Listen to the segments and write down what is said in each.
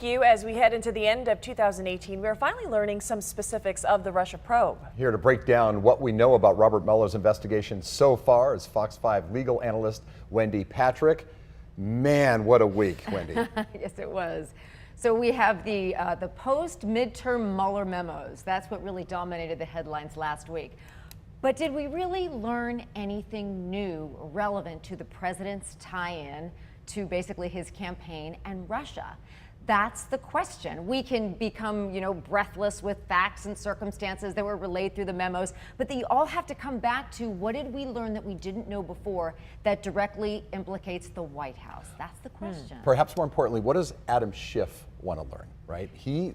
you as we head into the end of 2018. We are finally learning some specifics of the Russia probe. Here to break down what we know about Robert Mueller's investigation so far is Fox 5 legal analyst Wendy Patrick. Man, what a week, Wendy. Yes, it was. So we have the post-midterm Mueller memos. That's what really dominated the headlines last week. But did we really learn anything new relevant to the president's tie-in to basically his campaign and Russia? That's the question. We can become, breathless with facts and circumstances that were relayed through the memos, but they all have to come back to what did we learn that we didn't know before that directly implicates the White House? That's the question. Perhaps more importantly, what does Adam Schiff want to learn, right?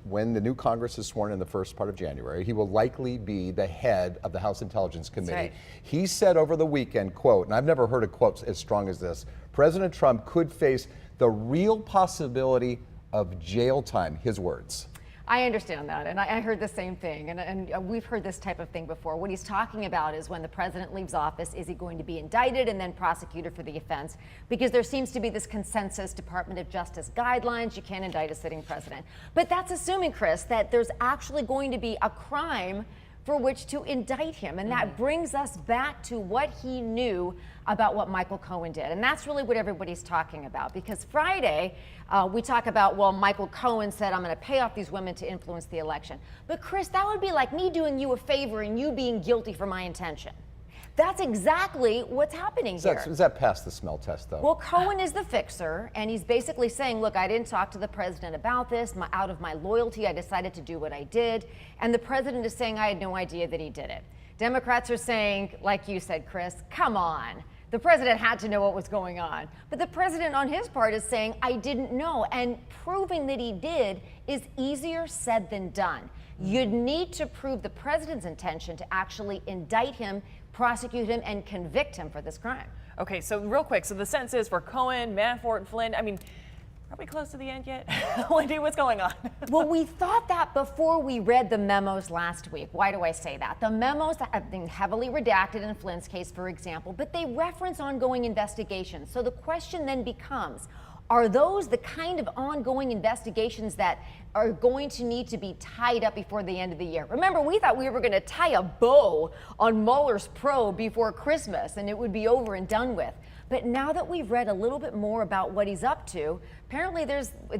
When the new Congress is sworn in the first part of January, he will likely be the head of the House Intelligence Committee. Right. He said over the weekend, quote, and I've never heard a quote as strong as this, President Trump could face the real possibility of jail time, his words. I understand that, and I heard the same thing, and we've heard this type of thing before. What he's talking about is when the president leaves office, is he going to be indicted and then prosecuted for the offense? Because there seems to be this consensus, Department of Justice guidelines, you can't indict a sitting president. But that's assuming, Chris, that there's actually going to be a crime for which to indict him. And that brings us back to what he knew about what Michael Cohen did. And that's really what everybody's talking about. Because Friday, we talk about, well, Michael Cohen said, I'm going to pay off these women to influence the election. But Chris, that would be like me doing you a favor and you being guilty for my intention. That's exactly what's happening here. Does that pass the smell test, though? Well, Cohen is the fixer, and he's basically saying, look, I didn't talk to the president about this. Out of my loyalty, I decided to do what I did. And the president is saying, I had no idea that he did it. Democrats are saying, like you said, Chris, come on. The president had to know what was going on. But the president on his part is saying, I didn't know. And proving that he did is easier said than done. You'd need to prove the president's intention to actually indict him, prosecute him, and convict him for this crime. Okay, so real quick, so the sentence is for Cohen, Manafort, and Flynn. I mean, are we close to the end yet? Wendy, what's going on? Well, we thought that before we read the memos last week. Why do I say that? The memos have been heavily redacted in Flynn's case, for example, but they reference ongoing investigations. So the question then becomes, are those the kind of ongoing investigations that are going to need to be tied up before the end of the year? Remember, we thought we were going to tie a bow on Mueller's probe before Christmas and it would be over and done with. But now that we've read a little bit more about what he's up to, apparently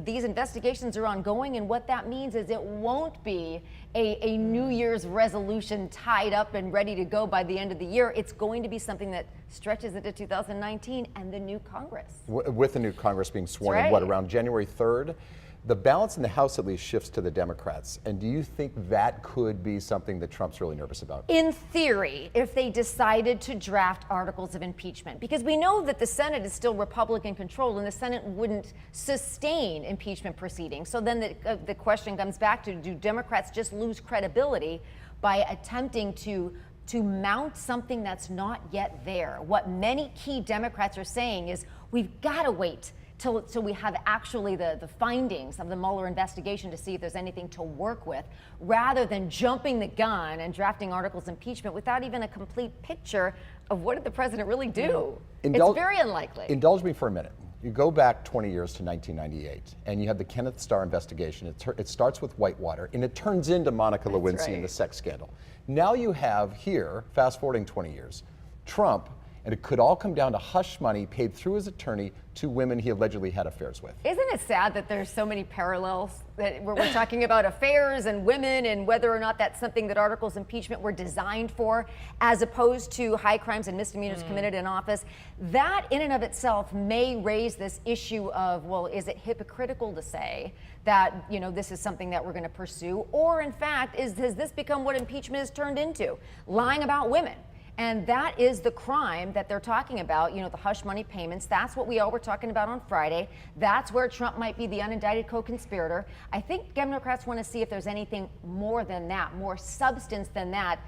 these investigations are ongoing, and what that means is it won't be a New Year's resolution tied up and ready to go by the end of the year. It's going to be something that stretches into 2019 and the new Congress. With the new Congress being sworn in, right. around January 3rd? The balance in the House at least shifts to the Democrats. And do you think that could be something that Trump's really nervous about? In theory, if they decided to draft articles of impeachment, because we know that the Senate is still Republican controlled and the Senate wouldn't sustain impeachment proceedings. So then the question comes back to, do Democrats just lose credibility by attempting to mount something that's not yet there? What many key Democrats are saying is we've got to wait till we have actually the findings of the Mueller investigation to see if there's anything to work with, rather than jumping the gun and drafting articles of impeachment without even a complete picture of what did the president really do. It's very unlikely. Indulge me for a minute. You go back 20 years to 1998, and you have the Kenneth Starr investigation. It starts with Whitewater, and it turns into Monica Lewinsky and the sex scandal. Now you have here, fast forwarding 20 years, Trump, and it could all come down to hush money paid through his attorney to women he allegedly had affairs with. Isn't it sad that there's so many parallels that we're talking about affairs and women and whether or not that's something that articles of impeachment were designed for, as opposed to high crimes and misdemeanors committed in office? That in and of itself may raise this issue of, well, is it hypocritical to say that, this is something that we're going to pursue? Or in fact, has this become what impeachment has turned into? Lying about women. And that is the crime that they're talking about, the hush money payments. That's what we all were talking about on Friday. That's where Trump might be the unindicted co-conspirator. I think Democrats want to see if there's anything more than that, more substance than that,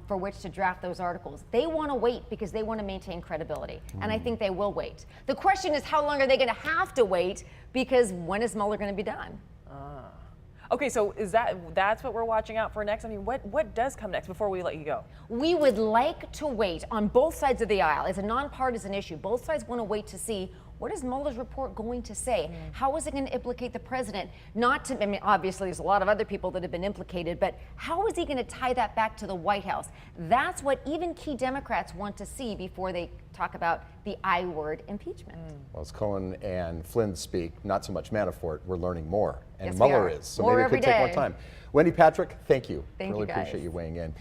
for which to draft those articles. They want to wait because they want to maintain credibility. And I think they will wait. The question is, how long are they going to have to wait? Because when is Mueller going to be done? Okay, so that's what we're watching out for next? I mean, what does come next before we let you go? We would like to wait on both sides of the aisle. It's a nonpartisan issue. Both sides want to wait to see What is Mueller's report going to say? How is it going to implicate the president? Not to, I mean, obviously there's a lot of other people that have been implicated, but how is he going to tie that back to the White House? That's what even key Democrats want to see before they talk about the I word, impeachment. Well, as Cohen and Flynn speak, not so much Manafort, we're learning more. And Yes, we Mueller are. is. So More maybe it every could take more day. time. Wendy, Patrick, thank you. Thank you, really guys. appreciate you weighing in.